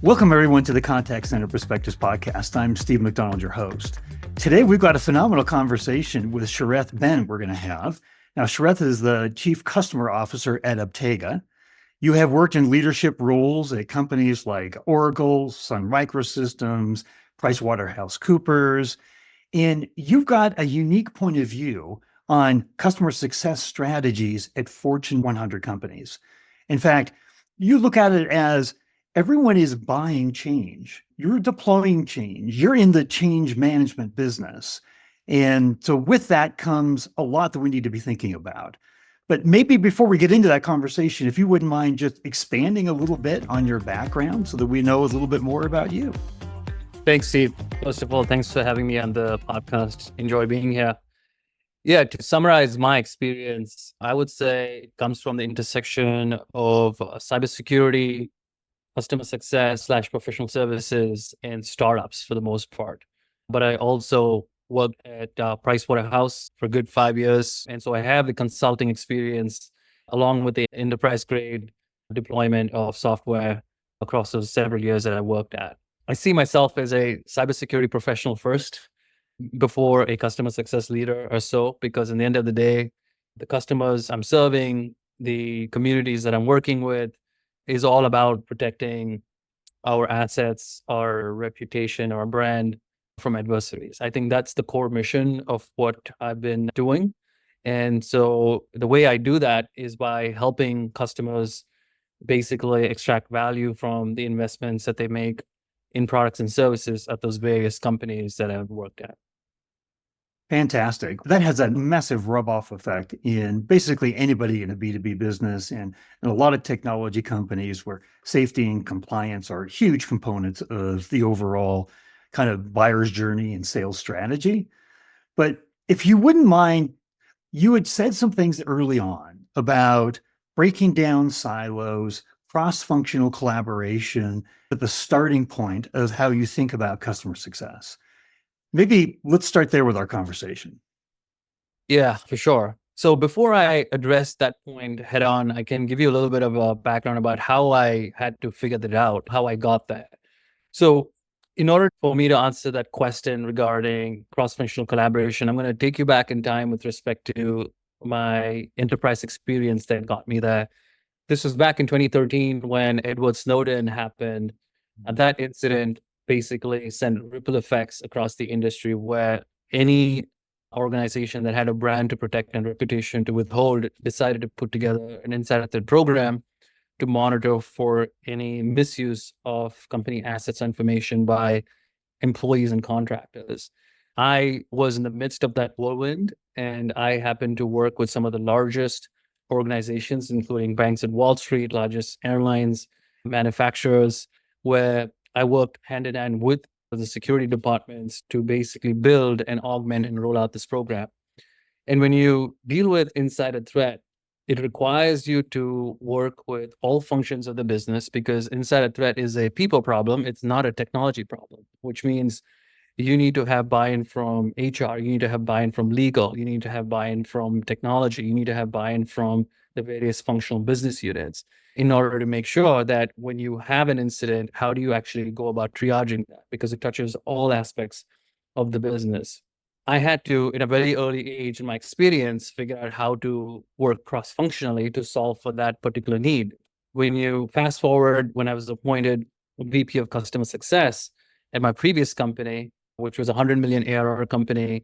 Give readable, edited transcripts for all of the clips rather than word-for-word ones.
Welcome, everyone, to the Contact Center Perspectives podcast. I'm Steve McDonald, your host. Today, we've got a phenomenal conversation with Shareth Ben we're going to have. Now, Shareth is the Chief Customer Officer at Apptega. You have worked in leadership roles at companies like Oracle, Sun Microsystems, PricewaterhouseCoopers, and you've got a unique point of view on customer success strategies at Fortune 100 companies. In fact, you look at it as everyone is buying change. You're deploying change. You're in the change management business. And so with that comes a lot that we need to be thinking about. But maybe before we get into that conversation, if you wouldn't mind just expanding a little bit on your background so that we know a little bit more about you. Thanks, Steve. First of all, thanks for having me on the podcast. Enjoy being here. Yeah, to summarize my experience, I would say it comes from the intersection of cybersecurity, customer success / professional services, and startups for the most part. But I also worked at Pricewaterhouse for a good 5 years. And so I have the consulting experience along with the enterprise grade deployment of software across those several years that I worked at. I see myself as a cybersecurity professional first before a customer success leader or so, because in the end of the day, the customers I'm serving, the communities that I'm working with is all about protecting our assets, our reputation, our brand from adversaries. I think that's the core mission of what I've been doing. And so the way I do that is by helping customers basically extract value from the investments that they make in products and services at those various companies that I've worked at. Fantastic. That has a massive rub-off effect in basically anybody in a B2B business and a lot of technology companies where safety and compliance are huge components of the overall kind of buyer's journey and sales strategy. But if you wouldn't mind, you had said some things early on about breaking down silos, cross-functional collaboration at the starting point of how you think about customer success. Maybe let's start there with our conversation. Yeah, for sure. So before I address that point head on, I can give you a little bit of a background about how I had to figure that out, how I got that. So in order for me to answer that question regarding cross-functional collaboration, I'm going to take you back in time with respect to my enterprise experience that got me there. This was back in 2013 when Edward Snowden happened. And that incident basically sent ripple effects across the industry where any organization that had a brand to protect and reputation to withhold decided to put together an insider threat program to monitor for any misuse of company assets and information by employees and contractors. I was in the midst of that whirlwind, and I happened to work with some of the largest organizations, including banks at Wall Street, largest airlines, manufacturers, where I worked hand in hand with the security departments to basically build and augment and roll out this program. And when you deal with insider threat, it requires you to work with all functions of the business because insider threat is a people problem. It's not a technology problem, which means you need to have buy-in from HR, you need to have buy-in from legal, you need to have buy-in from technology, you need to have buy-in from the various functional business units in order to make sure that when you have an incident, how do you actually go about triaging that? Because it touches all aspects of the business. I had to, in a very early age in my experience, figure out how to work cross-functionally to solve for that particular need. When you fast forward, when I was appointed VP of Customer Success at my previous company, which was a 100 million ARR company,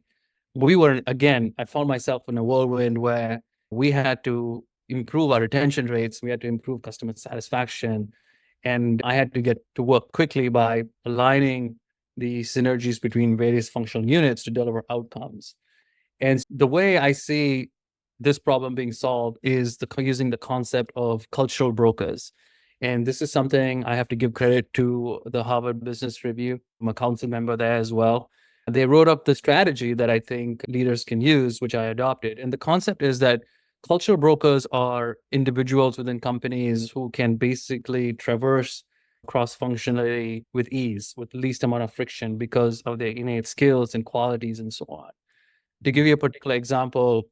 I found myself in a whirlwind where we had to improve our retention rates, we had to improve customer satisfaction, and I had to get to work quickly by aligning the synergies between various functional units to deliver outcomes. And the way I see this problem being solved is using the concept of cultural brokers. And this is something I have to give credit to the Harvard Business Review. I'm a council member there as well. They wrote up the strategy that I think leaders can use, which I adopted. And the concept is that cultural brokers are individuals within companies who can basically traverse cross-functionally with ease, with least amount of friction because of their innate skills and qualities and so on. To give you a particular example,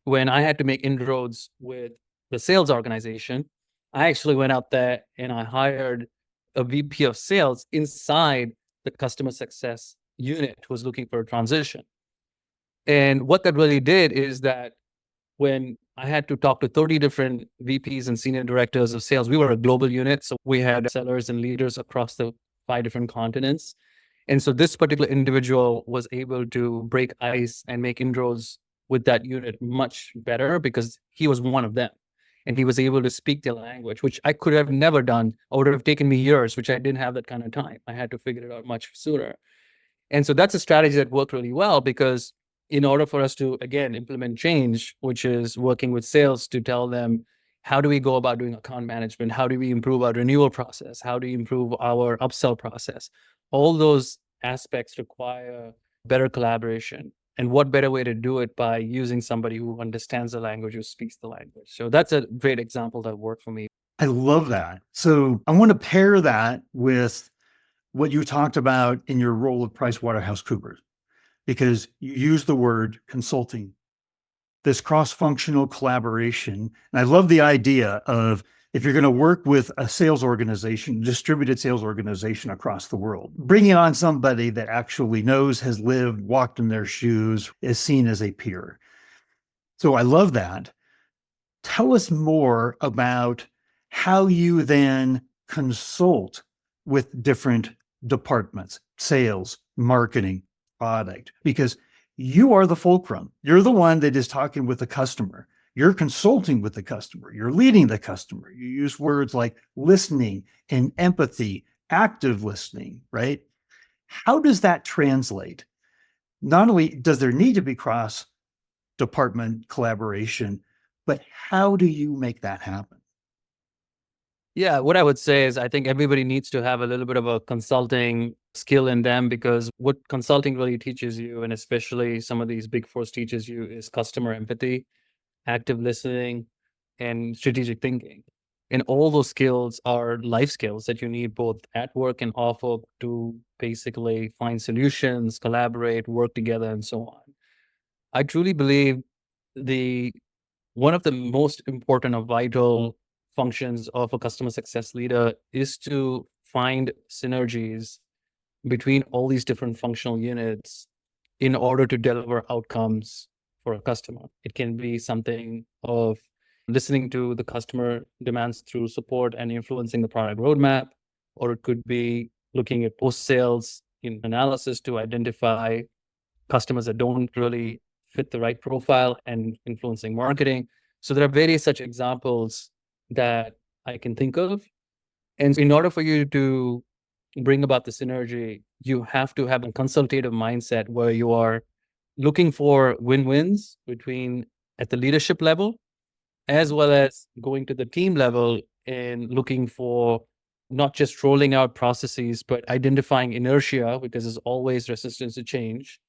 when I had to make inroads with the sales organization, I actually went out there and I hired a VP of sales inside the customer success unit who was looking for a transition. And what that really did is that when I had to talk to 30 different VPs and senior directors of sales, we were a global unit. So we had sellers and leaders across the 5 different continents. And so this particular individual was able to break ice and make inroads with that unit much better because he was one of them. And he was able to speak their language, which I could have never done, or would have taken me years, which I didn't have that kind of time. I had to figure it out much sooner. And so that's a strategy that worked really well because in order for us to, again, implement change, which is working with sales to tell them, how do we go about doing account management? How do we improve our renewal process? How do we improve our upsell process? All those aspects require better collaboration. And what better way to do it by using somebody who understands the language, who speaks the language. So that's a great example that worked for me. I love that. So I want to pair that with what you talked about in your role at PricewaterhouseCoopers, because you use the word consulting, this cross-functional collaboration. And I love the idea of, if you're going to work with a sales organization, distributed sales organization across the world, bringing on somebody that actually knows, has lived, walked in their shoes, is seen as a peer. So I love that. Tell us more about how you then consult with different departments, sales, marketing, product, because you are the fulcrum. You're the one that is talking with the customer. You're consulting with the customer. You're leading the customer. You use words like listening and empathy, active listening, right? How does that translate? Not only does there need to be cross-department collaboration, but how do you make that happen? Yeah, what I would say is I think everybody needs to have a little bit of a consulting skill in them, because what consulting really teaches you, and especially some of these big fours teaches you, is customer empathy, active listening, and strategic thinking. And all those skills are life skills that you need both at work and off work to basically find solutions, collaborate, work together, and so on. I truly believe one of the most important or vital functions of a customer success leader is to find synergies between all these different functional units in order to deliver outcomes for a customer. It can be something of listening to the customer demands through support and influencing the product roadmap, or it could be looking at post-sales analysis to identify customers that don't really fit the right profile and influencing marketing. So there are various such examples that I can think of. And in order for you to bring about the synergy, you have to have a consultative mindset where you are looking for win-wins between at the leadership level, as well as going to the team level and looking for not just rolling out processes, but identifying inertia, because there's always resistance to change,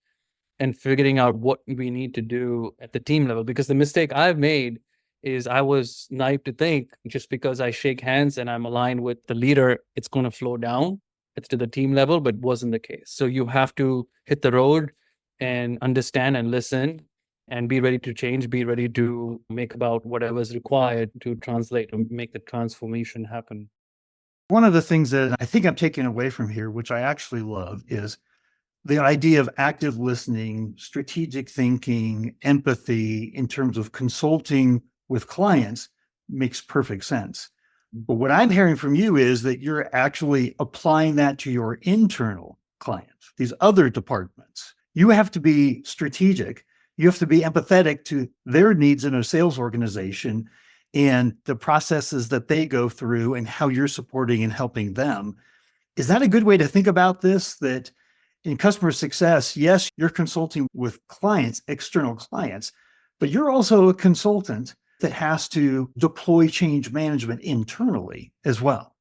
and figuring out what we need to do at the team level. Because the mistake I've made is I was naive to think just because I shake hands and I'm aligned with the leader, it's going to flow down. It's to the team level, but wasn't the case. So you have to hit the road and understand and listen and be ready to change, be ready to make about whatever is required to translate and make the transformation happen. One of the things that I think I'm taking away from here, which I actually love, is the idea of active listening, strategic thinking, empathy in terms of consulting with clients makes perfect sense. But what I'm hearing from you is that you're actually applying that to your internal clients, these other departments. You have to be strategic. You have to be empathetic to their needs in a sales organization and the processes that they go through and how you're supporting and helping them. Is that a good way to think about this? That in customer success, yes, you're consulting with clients, external clients, but you're also a consultant that has to deploy change management internally as well.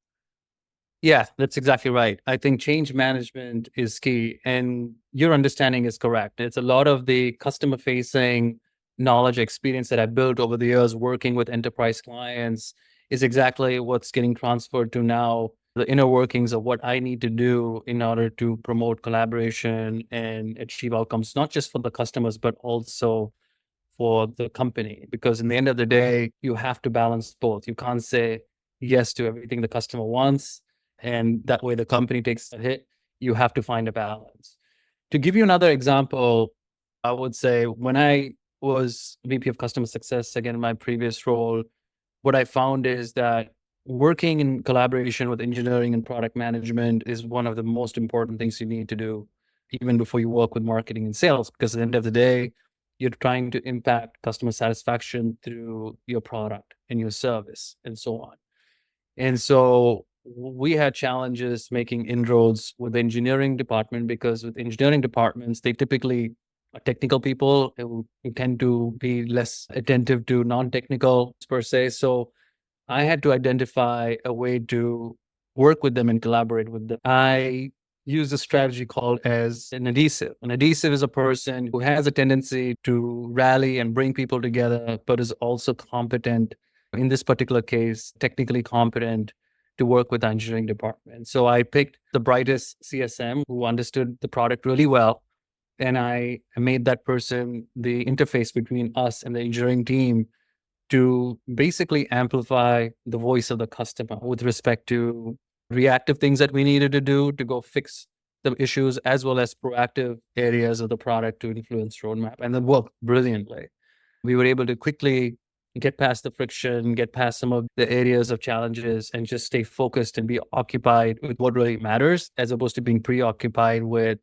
Yeah, that's exactly right. I think change management is key, and your understanding is correct. It's a lot of the customer facing knowledge experience that I built over the years working with enterprise clients is exactly what's getting transferred to now the inner workings of what I need to do in order to promote collaboration and achieve outcomes, not just for the customers, but also for the company. Because in the end of the day, you have to balance both. You can't say yes to everything the customer wants And that way the company takes a hit. You have to find a balance. To give you another example, I would say when I was VP of customer success, again, in my previous role, what I found is that working in collaboration with engineering and product management is one of the most important things you need to do, even before you work with marketing and sales, because at the end of the day, you're trying to impact customer satisfaction through your product and your service and so on. And so we had challenges making inroads with the engineering department, because with engineering departments, they typically are technical people who tend to be less attentive to non-technical per se. So I had to identify a way to work with them and collaborate with them. I use a strategy called as an adhesive. An adhesive is a person who has a tendency to rally and bring people together, but is also competent, in this particular case, technically competent to work with the engineering department. So I picked the brightest CSM who understood the product really well. And I made that person the interface between us and the engineering team to basically amplify the voice of the customer with respect to reactive things that we needed to do to go fix the issues, as well as proactive areas of the product to influence roadmap. And it worked brilliantly. We were able to quickly get past the friction, get past some of the areas of challenges, and just stay focused and be occupied with what really matters, as opposed to being preoccupied with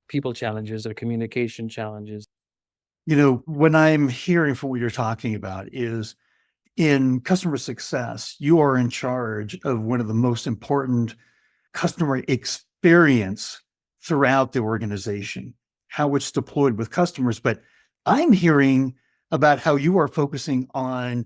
people challenges or communication challenges. When I'm hearing from what you're talking about is in customer success, you are in charge of one of the most important customer experience throughout the organization, how it's deployed with customers. But I'm hearing about how you are focusing on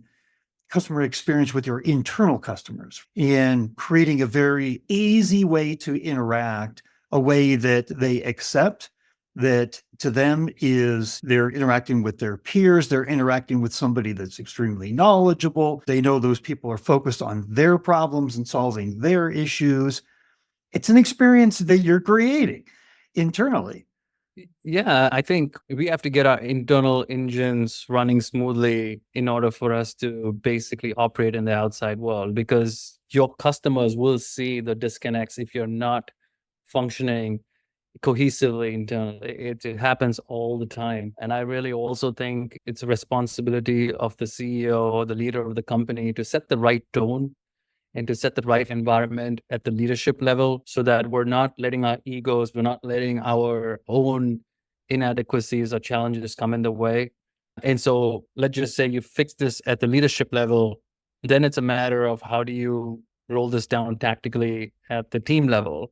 customer experience with your internal customers and creating a very easy way to interact, a way that they accept, that to them is they're interacting with their peers, they're interacting with somebody that's extremely knowledgeable. They know those people are focused on their problems and solving their issues. It's an experience that you're creating internally. Yeah, I think we have to get our internal engines running smoothly in order for us to basically operate in the outside world, because your customers will see the disconnects if you're not functioning cohesively internally. It happens all the time. And I really also think it's a responsibility of the CEO or the leader of the company to set the right tone and to set the right environment at the leadership level, so that we're not letting our egos, we're not letting our own inadequacies or challenges come in the way. And so let's just say you fix this at the leadership level, then it's a matter of how do you roll this down tactically at the team level.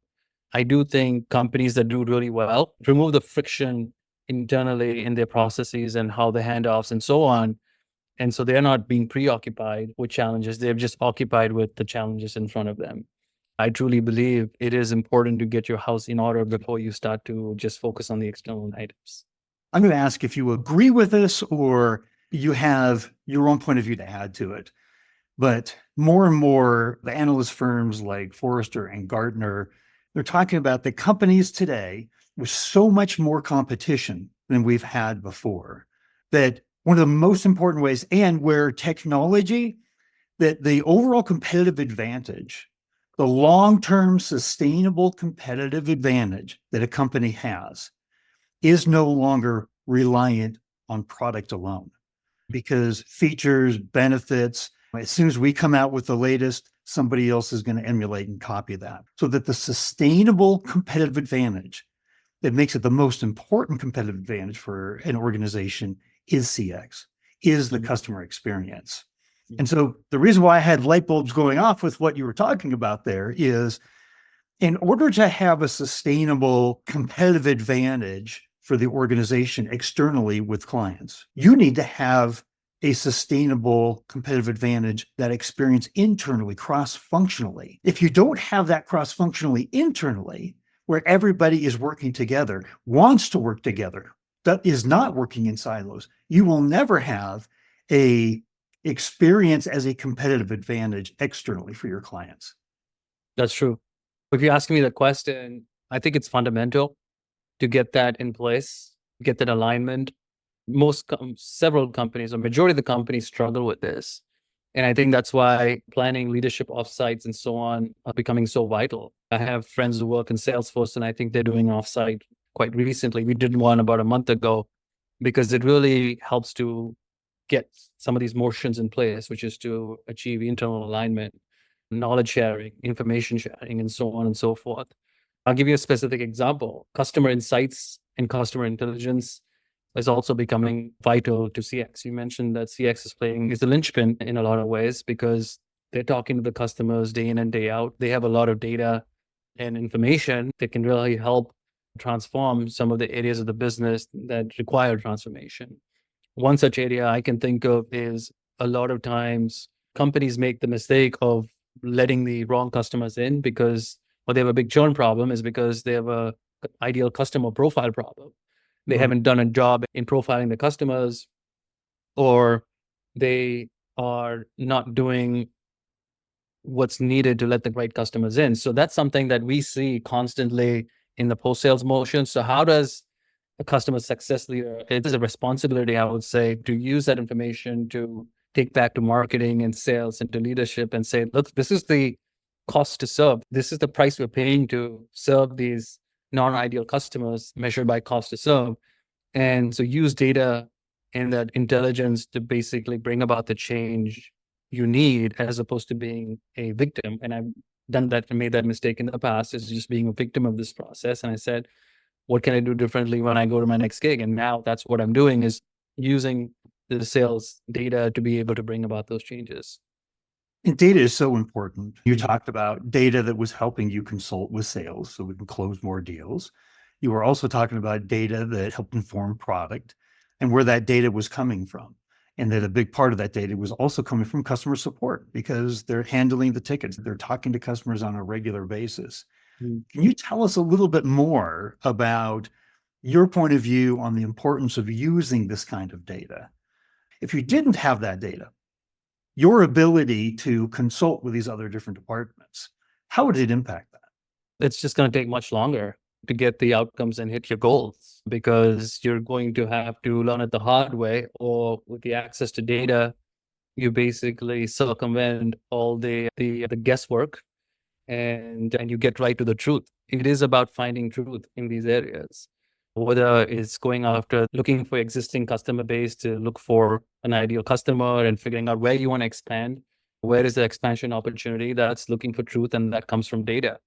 I do think companies that do really well remove the friction internally in their processes and how the handoffs and so on. And so they're not being preoccupied with challenges. They're just occupied with the challenges in front of them. I truly believe it is important to get your house in order before you start to just focus on the external items. I'm going to ask if you agree with this or you have your own point of view to add to it. But more and more, the analyst firms like Forrester and Gartner, they're talking about the companies today with so much more competition than we've had before, that one of the most important ways, and where technology, that the overall competitive advantage, the long-term sustainable competitive advantage that a company has is no longer reliant on product alone, because features, benefits, as soon as we come out with the latest, somebody else is going to emulate and copy that. So that the sustainable competitive advantage that makes it the most important competitive advantage for an organization is CX, is the customer experience. And so the reason why I had light bulbs going off with what you were talking about there is, in order to have a sustainable competitive advantage for the organization externally with clients, you need to have a sustainable competitive advantage, that experience internally, cross-functionally. If you don't have that cross-functionally internally, where everybody is working together, wants to work together, that is not working in silos, you will never have a experience as a competitive advantage externally for your clients. That's true. If you ask me the question, I think it's fundamental to get that in place, get that alignment. Several companies, or majority of the companies, struggle with this. And I think that's why planning leadership offsites and so on are becoming so vital. I have friends who work in Salesforce, and I think they're doing offsite quite recently. We did one about a month ago because it really helps to get some of these motions in place, which is to achieve internal alignment, knowledge sharing, information sharing, and so on and so forth. I'll give you a specific example. Customer insights and customer intelligence is also becoming vital to CX. You mentioned that CX is the linchpin in a lot of ways because they're talking to the customers day in and day out. They have a lot of data and information that can really help transform some of the areas of the business that require transformation. One such area I can think of is a lot of times companies make the mistake of letting the wrong customers in because, well, they have a big churn problem is because they have a ideal customer profile problem. They haven't done a job in profiling the customers, or they are not doing what's needed to let the right customers in. So that's something that we see constantly in the post-sales motion. So how does a customer success leader, it is a responsibility, I would say, to use that information to take back to marketing and sales and to leadership and say, look, this is the cost to serve. This is the price we're paying to serve these non-ideal customers measured by cost to serve. And so use data and that intelligence to basically bring about the change you need as opposed to being a victim. And I've done that and made that mistake in the past, is just being a victim of this process. And I said, what can I do differently when I go to my next gig? And now that's what I'm doing, is using the sales data to be able to bring about those changes. And data is so important. You talked about data that was helping you consult with sales so we can close more deals. You were also talking about data that helped inform product and where that data was coming from. And that a big part of that data was also coming from customer support because they're handling the tickets. They're talking to customers on a regular basis. Can you tell us a little bit more about your point of view on the importance of using this kind of data? If you didn't have that data, your ability to consult with these other different departments, how would it impact that? It's just going to take much longer to get the outcomes and hit your goals because you're going to have to learn it the hard way, or with the access to data, you basically circumvent all the guesswork and you get right to the truth. It is about finding truth in these areas, whether it's going after looking for existing customer base to look for an ideal customer and figuring out where you want to expand. Where is the expansion opportunity? That's looking for truth, and that comes from data.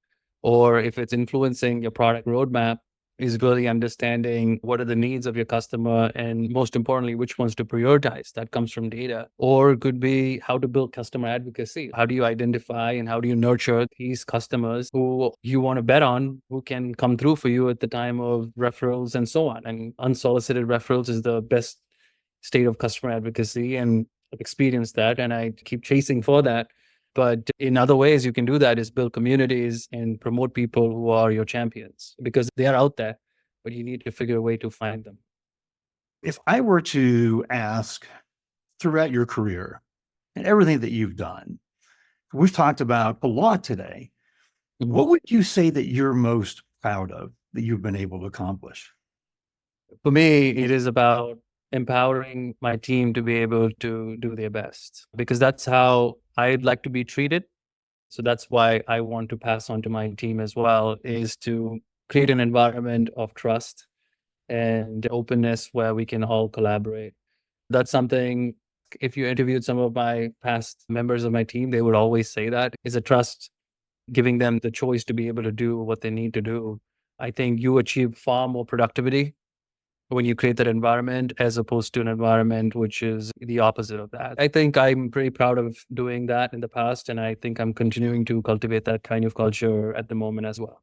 Or if it's influencing your product roadmap, is really understanding what are the needs of your customer and, most importantly, which ones to prioritize. That comes from data. Or it could be how to build customer advocacy. How do you identify and how do you nurture these customers who you want to bet on, who can come through for you at the time of referrals and so on. And unsolicited referrals is the best state of customer advocacy, and I've experienced that and I keep chasing for that. But in other ways you can do that is build communities and promote people who are your champions, because they are out there, but you need to figure a way to find them. If I were to ask throughout your career and everything that you've done, we've talked about a lot today. What would you say that you're most proud of that you've been able to accomplish? For me, it is about empowering my team to be able to do their best, because that's how I'd like to be treated. So that's why I want to pass on to my team as well, is to create an environment of trust and openness where we can all collaborate. That's something, if you interviewed some of my past members of my team, they would always say that is a trust, giving them the choice to be able to do what they need to do. I think you achieve far more productivity when you create that environment as opposed to an environment which is the opposite of that. I think I'm pretty proud of doing that in the past, and I think I'm continuing to cultivate that kind of culture at the moment as well.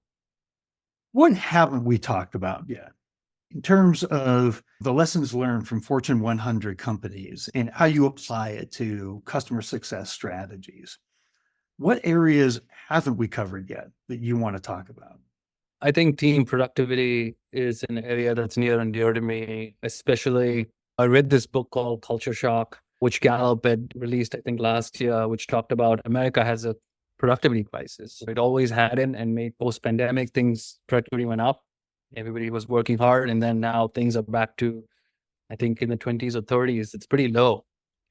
What haven't we talked about yet in terms of the lessons learned from Fortune 100 companies and how you apply it to customer success strategies? What areas haven't we covered yet that you want to talk about? I think team productivity is an area that's near and dear to me, especially I read this book called Culture Shock, which Gallup had released, I think, last year, which talked about America has a productivity crisis. It always had it, and made post-pandemic things, productivity went up. Everybody was working hard, and then now things are back to, I think, in the 20s or 30s. It's pretty low.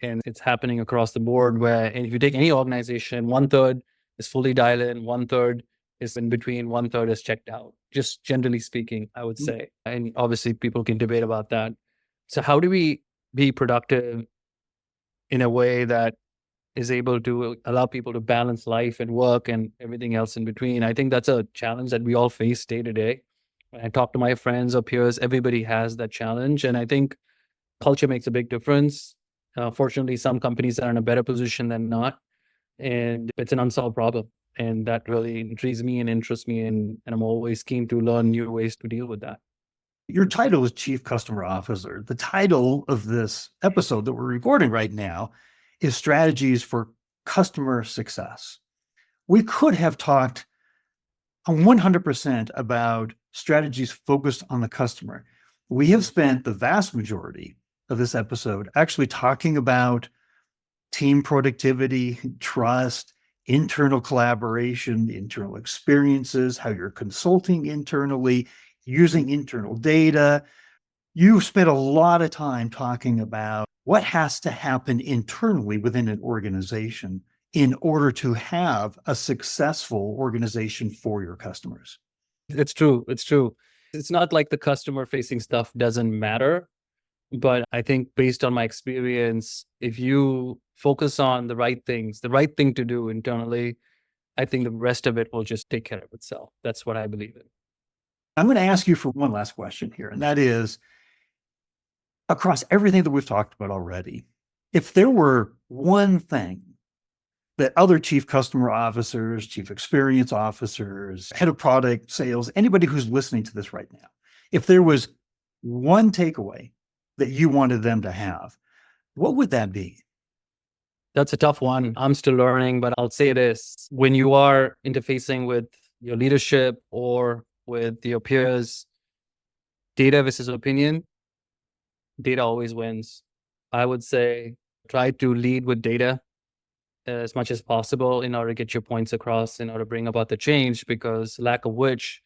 And it's happening across the board where if you take any organization, 1/3 is fully dialed in, 1/3 is in between, 1/3 is checked out. Just generally speaking, I would say. And obviously people can debate about that. So how do we be productive in a way that is able to allow people to balance life and work and everything else in between? I think that's a challenge that we all face day to day. When I talk to my friends or peers, everybody has that challenge. And I think culture makes a big difference. Fortunately, some companies are in a better position than not. And it's an unsolved problem. And that really intrigues me and interests me. And I'm always keen to learn new ways to deal with that. Your title is Chief Customer Officer. The title of this episode that we're recording right now is Strategies for Customer Success. We could have talked 100% about strategies focused on the customer. We have spent the vast majority of this episode actually talking about team productivity, trust, internal collaboration, internal experiences, how you're consulting internally, using internal data. You spent a lot of time talking about what has to happen internally within an organization in order to have a successful organization for your customers. It's true. It's true. It's not like the customer facing stuff doesn't matter. But I think based on my experience, if you focus on the right things, the right thing to do internally, I think the rest of it will just take care of itself. That's what I believe in. I'm going to ask you for one last question here, and that is, across everything that we've talked about already, if there were one thing that other chief customer officers, chief experience officers, head of product sales, anybody who's listening to this right now, if there was one takeaway that you wanted them to have, what would that be? That's a tough one. I'm still learning, but I'll say this. When you are interfacing with your leadership or with your peers, data versus opinion, data always wins. I would say try to lead with data as much as possible in order to get your points across, in order to bring about the change, because lack of which,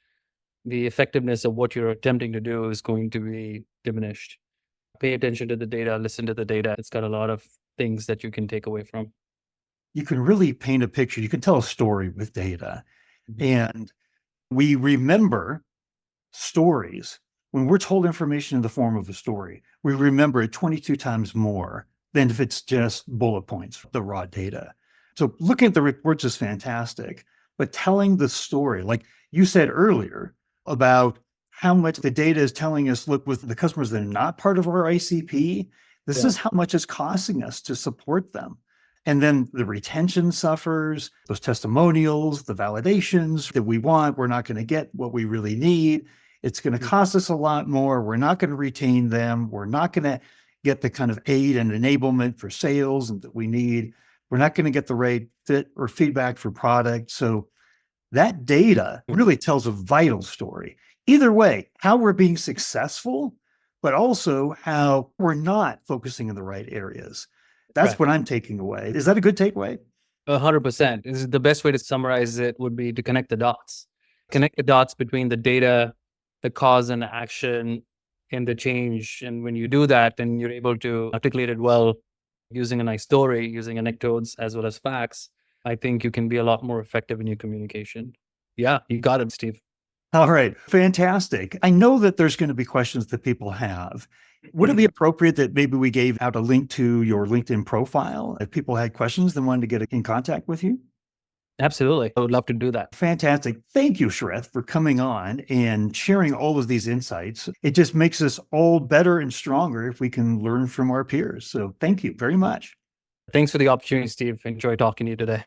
the effectiveness of what you're attempting to do is going to be diminished. Pay attention to the data, listen to the data. It's got a lot of things that you can take away from. You can really paint a picture. You can tell a story with data. And we remember stories. When we're told information in the form of a story, we remember it 22 times more than if it's just bullet points, the raw data. So looking at the reports is fantastic, but telling the story, like you said earlier about how much the data is telling us, look, with the customers that are not part of our ICP, this is how much it's costing us to support them. And then the retention suffers, those testimonials, the validations that we want, we're not going to get what we really need. It's going to cost us a lot more. We're not going to retain them. We're not going to get the kind of aid and enablement for sales that we need. We're not going to get the right fit or feedback for product. So that data really tells a vital story. Either way, how we're being successful, but also how we're not focusing in the right areas. That's what I'm taking away. Is that a good takeaway? 100%. The best way to summarize it would be to connect the dots. Connect the dots between the data, the cause and action, and the change. And when you do that, then you're able to articulate it well using a nice story, using anecdotes as well as facts. I think you can be a lot more effective in your communication. Yeah, you got it, Steve. All right. Fantastic. I know that there's going to be questions that people have. Would it be appropriate that maybe we gave out a link to your LinkedIn profile if people had questions and wanted to get in contact with you? Absolutely. I would love to do that. Fantastic. Thank you, Shareth, for coming on and sharing all of these insights. It just makes us all better and stronger if we can learn from our peers. So thank you very much. Thanks for the opportunity, Steve. Enjoy talking to you today.